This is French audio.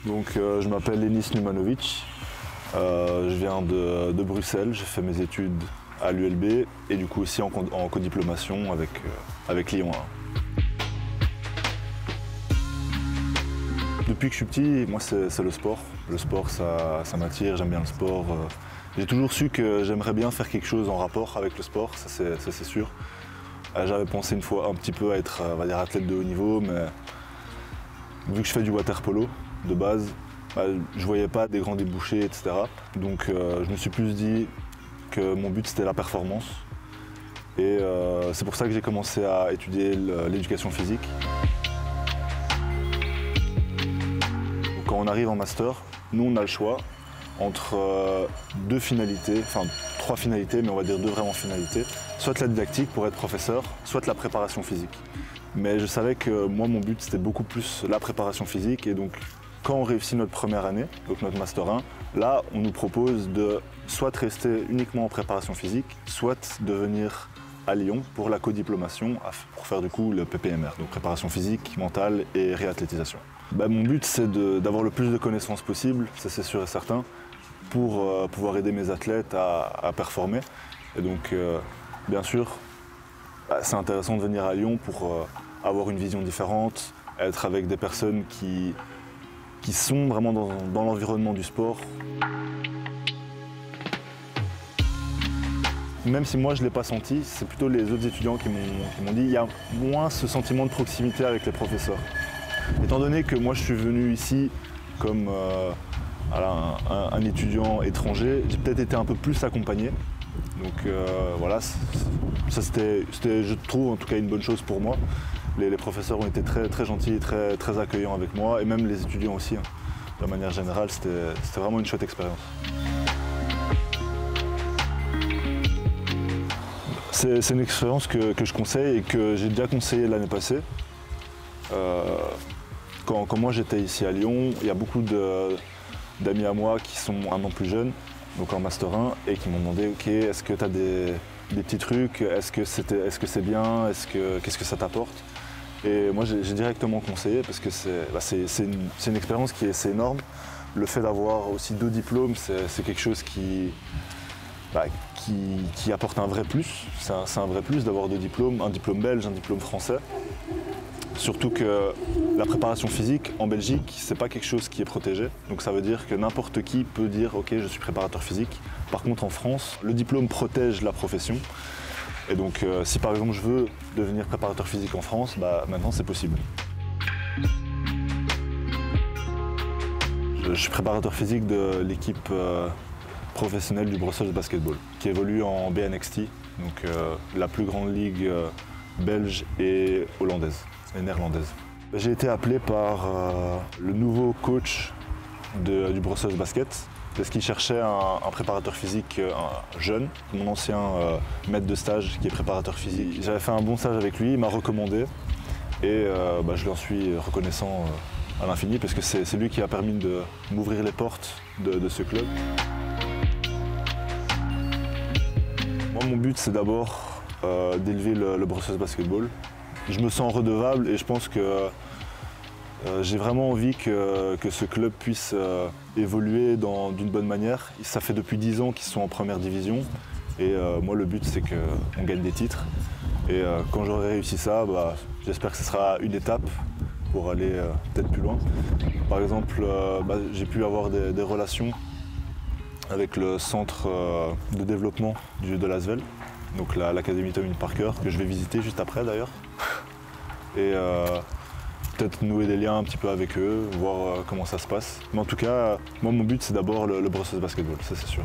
Donc je m'appelle Enis Numanovic, je viens de Bruxelles, j'ai fait mes études à l'ULB et du coup aussi en codiplomation avec Lyon 1. Depuis que je suis petit, moi c'est le sport. Le sport ça m'attire, j'aime bien le sport. J'ai toujours su que j'aimerais bien faire quelque chose en rapport avec le sport, ça c'est sûr. J'avais pensé une fois un petit peu à être on va dire, athlète de haut niveau, mais vu que je fais du water polo de base, je ne voyais pas des grands débouchés, etc. Donc je me suis plus dit que mon but c'était la performance. Et c'est pour ça que j'ai commencé à étudier l'éducation physique. Donc, quand on arrive en master, nous on a le choix entre deux finalités, enfin 3 finalités, mais on va dire 2 vraiment finalités. Soit la didactique pour être professeur, soit la préparation physique. Mais je savais que moi mon but c'était beaucoup plus la préparation physique et donc quand on réussit notre première année, donc notre Master 1, là on nous propose de soit rester uniquement en préparation physique, soit de venir à Lyon pour la codiplomation, pour faire du coup le PPMR, donc préparation physique, mentale et réathlétisation. Mon but c'est d'avoir le plus de connaissances possible, ça c'est sûr et certain, pour pouvoir aider mes athlètes à performer. Et donc bien sûr, c'est intéressant de venir à Lyon pour avoir une vision différente, être avec des personnes qui sont vraiment dans l'environnement du sport. Même si moi je ne l'ai pas senti, c'est plutôt les autres étudiants qui m'ont dit qu'il y a moins ce sentiment de proximité avec les professeurs. Étant donné que moi je suis venu ici comme un étudiant étranger, j'ai peut-être été un peu plus accompagné. Donc voilà, ça c'était, je trouve en tout cas une bonne chose pour moi. Les professeurs ont été très, très gentils, très, très accueillants avec moi et même les étudiants aussi. De manière générale, c'était vraiment une chouette expérience. C'est une expérience que je conseille et que j'ai déjà conseillé l'année passée. Quand moi j'étais ici à Lyon, il y a beaucoup d'amis à moi qui sont un an plus jeunes, donc en Master 1, et qui m'ont demandé ok, est-ce que tu as des petits trucs, est-ce que c'est bien, qu'est-ce que ça t'apporte? Et moi j'ai directement conseillé parce que c'est une expérience qui est assez énorme. Le fait d'avoir aussi 2 diplômes, c'est quelque chose qui apporte un vrai plus. C'est un vrai plus d'avoir 2 diplômes, un diplôme belge, un diplôme français. Surtout que la préparation physique en Belgique, c'est pas quelque chose qui est protégé. Donc ça veut dire que n'importe qui peut dire ok, je suis préparateur physique. Par contre en France, le diplôme protège la profession. Et donc si par exemple je veux devenir préparateur physique en France, maintenant c'est possible. Je suis préparateur physique de l'équipe professionnelle du Brussels Basketball, qui évolue en BNXT, donc la plus grande ligue belge et hollandaise, et néerlandaise. J'ai été appelé par le nouveau coach du Brussels Basket, parce qu'il cherchait un préparateur physique jeune, mon ancien maître de stage qui est préparateur physique. J'avais fait un bon stage avec lui, il m'a recommandé et je lui en suis reconnaissant à l'infini parce que c'est lui qui a permis de m'ouvrir les portes de ce club. Moi, mon but c'est d'abord d'élever le Brussels Basketball. Je me sens redevable et je pense que j'ai vraiment envie que ce club puisse évoluer d'une bonne manière. Ça fait depuis 10 ans qu'ils sont en première division et moi le but c'est qu'on gagne des titres. Et quand j'aurai réussi ça, j'espère que ce sera une étape pour aller peut-être plus loin. Par exemple, j'ai pu avoir des relations avec le centre de développement de l'Asvel, donc l'académie Tony Parker, que je vais visiter juste après d'ailleurs. Et peut-être nouer des liens un petit peu avec eux, voir comment ça se passe. Mais en tout cas, moi mon but c'est d'abord le Brussels Basketball, ça c'est sûr.